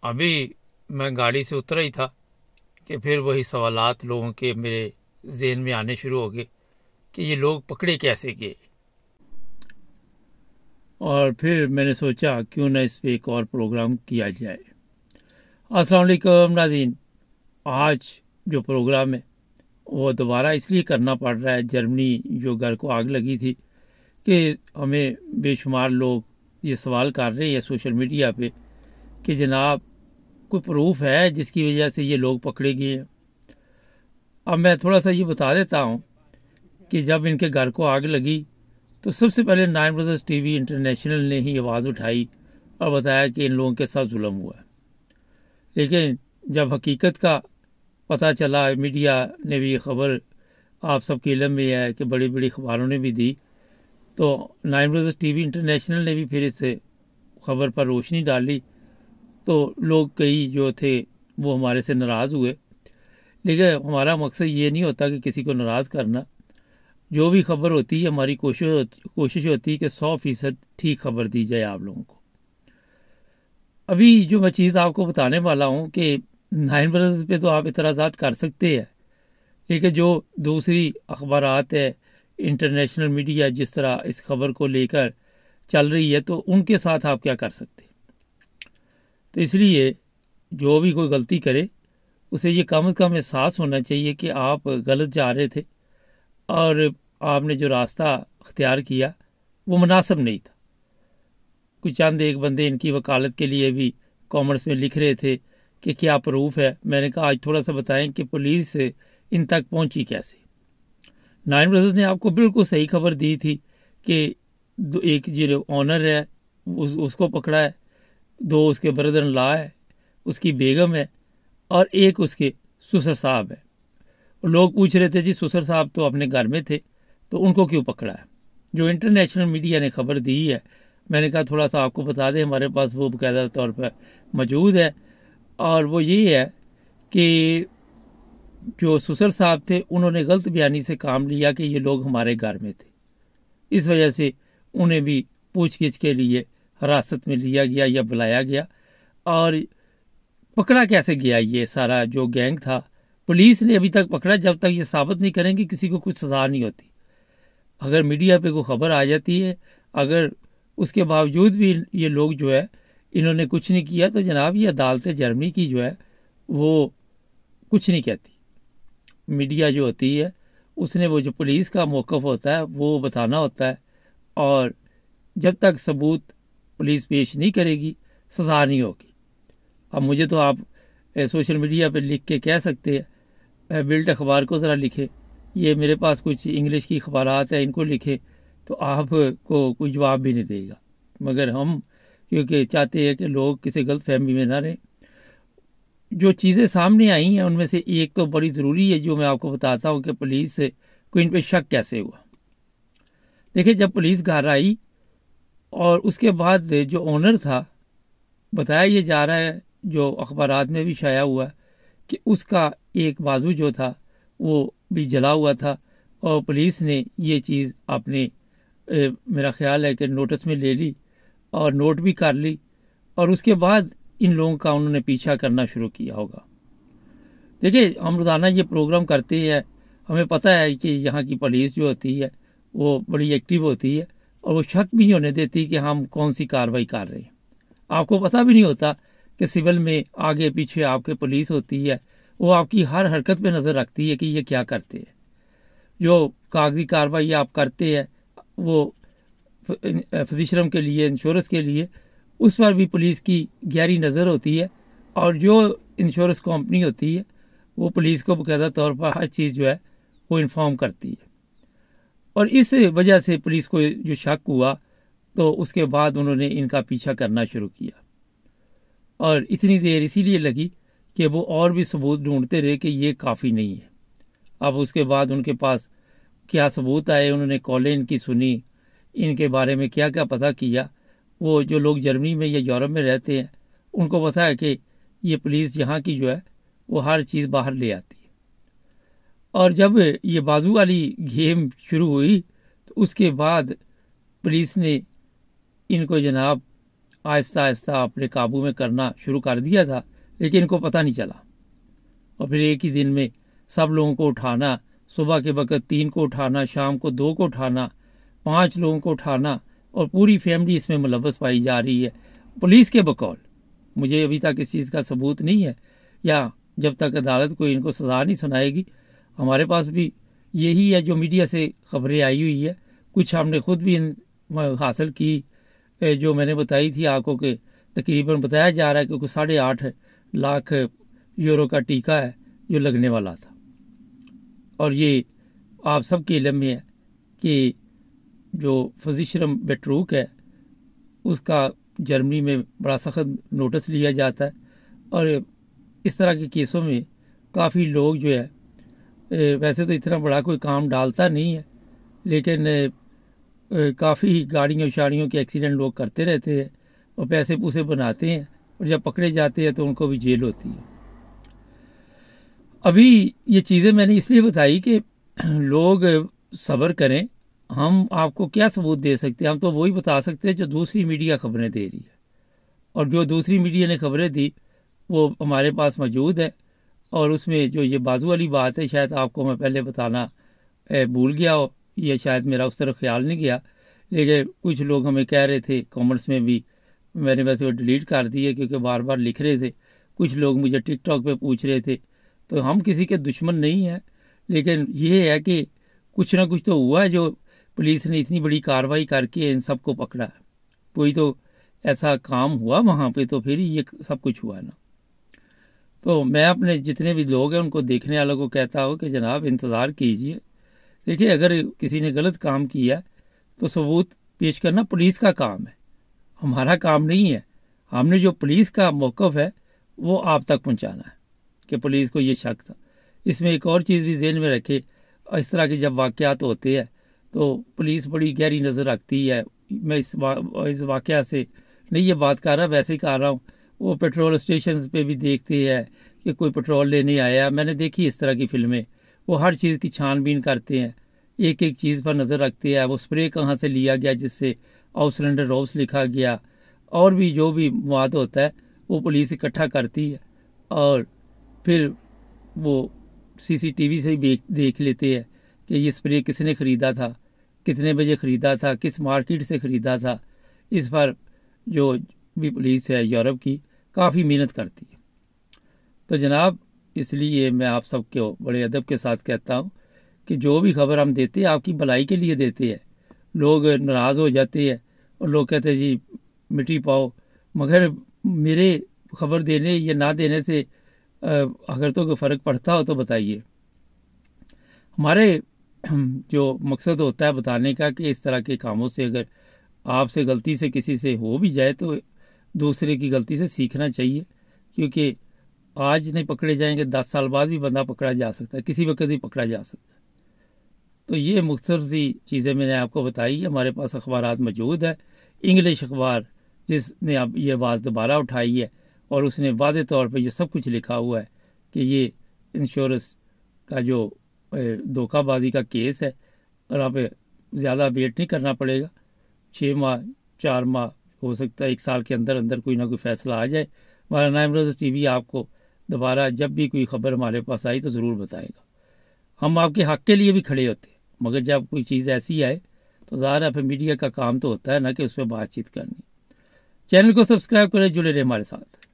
अभी मैं गाड़ी से उतरा ही था कि फिर वही सवालात लोगों के मेरे ज़हन में आने शुरू हो गए कि ये लोग पकड़े कैसे गए। और फिर मैंने सोचा क्यों ना इस पे एक और प्रोग्राम किया जाए। अस्सलाम वालेकुम नाज़रीन, आज जो प्रोग्राम है वो दोबारा इसलिए करना पड़ रहा है, जर्मनी जो घर को आग लगी थी, कि हमें बेशुमार लोग ये सवाल कर रहे हैं सोशल मीडिया पे कि जनाब कोई प्रूफ है जिसकी वजह से ये लोग पकड़े गए हैं। अब मैं थोड़ा सा ये बता देता हूँ कि जब इनके घर को आग लगी तो सबसे पहले नाइन ब्रदर्स टीवी इंटरनेशनल ने ही आवाज़ उठाई और बताया कि इन लोगों के साथ जुल्म हुआ है। लेकिन जब हकीकत का पता चला, मीडिया ने भी ये खबर आप सबके इल्म में है कि बड़ी बड़ी अखबारों ने भी दी, तो नाइन ब्रदर्स टीवी इंटरनेशनल ने भी फिर इस खबर पर रोशनी डाली। तो लोग कई जो थे वो हमारे से नाराज़ हुए, लेकिन हमारा मकसद ये नहीं होता कि किसी को नाराज़ करना। जो भी खबर होती है हमारी कोशिश होती है कि 100% ठीक खबर दी जाए आप लोगों को। अभी जो मैं चीज़ आपको बताने वाला हूँ कि नाइन ब्रदर्स पे तो आप इतराज़ात कर सकते हैं, लेकिन जो दूसरी अखबारात है, इंटरनेशनल मीडिया जिस तरह इस खबर को लेकर चल रही है, तो उनके साथ आप क्या कर सकते। तो इसलिए जो भी कोई गलती करे उसे ये कम से कम एहसास होना चाहिए कि आप गलत जा रहे थे और आपने जो रास्ता अख्तियार किया वो मुनासिब नहीं था। कुछ चंद एक बंदे इनकी वकालत के लिए भी कमेंट्स में लिख रहे थे कि क्या प्रूफ है। मैंने कहा आज थोड़ा सा बताएं कि पुलिस इन तक पहुंची कैसे। नाइन ब्रदर्स ने आपको बिल्कुल सही खबर दी थी कि एक जो ऑनर है उसको पकड़ा है, 2 उसके ब्रदर इन लॉ है, उसकी बेगम है और एक उसके ससुर साहब है। लोग पूछ रहे थे जी ससुर साहब तो अपने घर में थे तो उनको क्यों पकड़ा है। जो इंटरनेशनल मीडिया ने खबर दी है, मैंने कहा थोड़ा सा आपको बता दें, हमारे पास वो बाकायदा तौर पर मौजूद है। और वो ये है कि जो ससुर साहब थे उन्होंने गलत बयानी से काम लिया कि ये लोग हमारे घर में थे, इस वजह से उन्हें भी पूछगिछ के लिए हिरासत में लिया गया या बुलाया गया। और पकड़ा कैसे गया ये सारा जो गैंग था, पुलिस ने अभी तक पकड़ा। जब तक ये साबित नहीं करेंगे किसी को कुछ सजा नहीं होती। अगर मीडिया पे कोई खबर आ जाती है, अगर उसके बावजूद भी ये लोग जो है इन्होंने कुछ नहीं किया, तो जनाब ये अदालतें जर्मनी की जो है वो कुछ नहीं कहती। मीडिया जो होती है उसने वो जो पुलिस का मौक़िफ़ होता है वो बताना होता है, और जब तक सबूत पुलिस पेश नहीं करेगी सजा नहीं होगी। अब मुझे तो आप सोशल मीडिया पर लिख के कह सकते हैं बिल्ट अखबार को ज़रा लिखे, ये मेरे पास कुछ इंग्लिश की अखबारात है इनको लिखे, तो आपको कोई जवाब भी नहीं देगा। मगर हम क्योंकि चाहते हैं कि लोग किसी गलत फहमी में ना रहें, जो चीज़ें सामने आई हैं उनमें से एक तो बड़ी ज़रूरी है जो मैं आपको बताता हूँ कि पुलिस को इन पर शक कैसे हुआ। देखिए, जब पुलिस घर आई और उसके बाद जो ओनर था, बताया ये जा रहा है, जो अखबारात में भी शाया हुआ कि उसका एक बाजू जो था वो भी जला हुआ था, और पुलिस ने ये चीज़ अपने मेरा ख्याल है कि नोटिस में ले ली और नोट भी कर ली, और उसके बाद इन लोगों का उन्होंने पीछा करना शुरू किया होगा। देखिए, हम रोज़ाना ये प्रोग्राम करते हैं, हमें पता है कि यहाँ की पुलिस जो होती है वो बड़ी एक्टिव होती है और वो शक भी नहीं होने देती कि हम कौन सी कार्रवाई कर रहे हैं। आपको पता भी नहीं होता कि सिविल में आगे पीछे आपके पुलिस होती है, वो आपकी हर हरकत पे नज़र रखती है कि ये क्या करते हैं। जो कागजी कार्रवाई आप करते हैं वो फिजिशरम के लिए, इंश्योरेंस के लिए, उस पर भी पुलिस की गहरी नज़र होती है, और जो इंश्योरेंस कंपनी होती है वो पुलिस को बाकायदा तौर पर हर चीज़ जो है वो इन्फॉर्म करती है। और इस वजह से पुलिस को जो शक हुआ तो उसके बाद उन्होंने इनका पीछा करना शुरू किया, और इतनी देर इसीलिए लगी कि वो और भी सबूत ढूंढते रहे कि ये काफ़ी नहीं है। अब उसके बाद उनके पास क्या सबूत आए, उन्होंने कॉलें इनकी सुनी, इनके बारे में क्या क्या पता किया। वो जो लोग जर्मनी में या यूरोप में रहते हैं उनको पता है कि ये पुलिस यहाँ की जो है वो हर चीज़ बाहर ले आती है। और जब ये बाजू वाली गेम शुरू हुई तो उसके बाद पुलिस ने इनको जनाब आहिस्ता आहिस्ता अपने काबू में करना शुरू कर दिया था, लेकिन इनको पता नहीं चला। और फिर एक ही दिन में सब लोगों को उठाना, सुबह के वक्त 3 को उठाना, शाम को 2 को उठाना, 5 लोगों को उठाना, और पूरी फैमिली इसमें मुलव्वस पाई जा रही है पुलिस के बकौल। मुझे अभी तक इस चीज़ का सबूत नहीं है, या जब तक अदालत कोई इनको सज़ा नहीं सुनाएगी। हमारे पास भी यही है जो मीडिया से खबरें आई हुई है, कुछ हमने खुद भी हासिल की, जो मैंने बताई थी आपको कि तकरीबन बताया जा रहा है कि 8.5 लाख यूरो का टीका है जो लगने वाला था। और ये आप सबके इल्म में है कि जो फिजिशियन बेट्रूक है उसका जर्मनी में बड़ा सख्त नोटिस लिया जाता है, और इस तरह के केसों में काफ़ी लोग जो है वैसे तो इतना बड़ा कोई काम डालता नहीं है, लेकिन काफ़ी गाड़ियों शाड़ियों के एक्सीडेंट लोग करते रहते हैं और पैसे पूसे बनाते हैं, और जब पकड़े जाते हैं तो उनको भी जेल होती है। अभी ये चीज़ें मैंने इसलिए बताई कि लोग सब्र करें। हम आपको क्या सबूत दे सकते हैं? हम तो वही बता सकते हैं जो दूसरी मीडिया खबरें दे रही है, और जो दूसरी मीडिया ने खबरें दी वो हमारे पास मौजूद है। और उसमें जो ये बाजू वाली बात है, शायद आपको मैं पहले बताना भूल गया हो, या शायद मेरा उस तरफ ख्याल नहीं गया, लेकिन कुछ लोग हमें कह रहे थे कमेंट्स में भी, मैंने वैसे वो डिलीट कर दिए क्योंकि बार बार लिख रहे थे। कुछ लोग मुझे टिकटॉक पे पूछ रहे थे, तो हम किसी के दुश्मन नहीं हैं, लेकिन ये है कि कुछ ना कुछ तो हुआ है जो पुलिस ने इतनी बड़ी कार्रवाई करके इन सबको पकड़ा। कोई तो ऐसा काम हुआ वहाँ पे, तो फिर ये सब कुछ हुआ ना। तो मैं अपने जितने भी लोग हैं उनको देखने वालों को कहता हूँ कि जनाब इंतज़ार कीजिए। देखिए, अगर किसी ने गलत काम किया तो सबूत पेश करना पुलिस का काम है, हमारा काम नहीं है। हमने जो पुलिस का मौक़िफ़ है वो आप तक पहुँचाना है कि पुलिस को ये शक था। इसमें एक और चीज़ भी ज़हन में रखे, इस तरह के जब वाक़यात होते हैं तो पुलिस बड़ी गहरी नज़र रखती है। मैं इस वाक़या से नहीं ये बात कर रहा, वैसे ही कर रहा हूँ। वो पेट्रोल स्टेशन पे भी देखते हैं कि कोई पेट्रोल लेने आया, मैंने देखी इस तरह की फिल्में। वो हर चीज़ की छानबीन करते हैं, एक एक चीज़ पर नज़र रखते हैं। वो स्प्रे कहाँ से लिया गया जिससे आउस सिलेंडर रोव्स लिखा गया, और भी जो भी मवाद होता है वो पुलिस इकट्ठा करती है, और फिर वो सीसीटीवी से ही देख लेते हैं कि ये स्प्रे किसने ख़रीदा था, कितने बजे ख़रीदा था, किस मार्केट से ख़रीदा था। इस पर जो भी पुलिस है यूरोप की काफ़ी मेहनत करती है। तो जनाब, इसलिए मैं आप सबको बड़े अदब के साथ कहता हूँ कि जो भी खबर हम देते हैं आपकी भलाई के लिए देते हैं। लोग नाराज़ हो जाते हैं और लोग कहते हैं जी मिट्टी पाओ, मगर मेरे खबर देने या ना देने से अगर तो कोई फ़र्क पड़ता हो तो बताइए। हमारे जो मकसद होता है बताने का कि इस तरह के कामों से अगर आपसे गलती से किसी से हो भी जाए तो दूसरे की गलती से सीखना चाहिए, क्योंकि आज नहीं पकड़े जाएंगे 10 साल बाद भी बंदा पकड़ा जा सकता है, किसी वक्त भी पकड़ा जा सकता है। तो ये मुख्तसर सी चीज़ें मैंने आपको बताई। हमारे पास अखबारात मौजूद है, इंग्लिश अखबार जिसने अब ये आवाज़ दोबारा उठाई है, और उसने वाज़े तौर पर ये सब कुछ लिखा हुआ है कि ये इंश्योरेंस का जो धोखाबाजी का केस है, और आप ज़्यादा वेट नहीं करना पड़ेगा। 6 माह 4 माह हो सकता है, 1 साल के अंदर अंदर कोई ना कोई फैसला आ जाए। हमारा नाइम रोज़ टीवी आपको दोबारा जब भी कोई खबर हमारे पास आई तो ज़रूर बताएगा। हम आपके हक़ के लिए भी खड़े होते हैं, मगर जब कोई चीज़ ऐसी आए तो ज़ाहिर है फिर मीडिया का काम तो होता है ना कि उस पर बातचीत करनी। चैनल को सब्सक्राइब करें, जुड़े रहे हमारे साथ।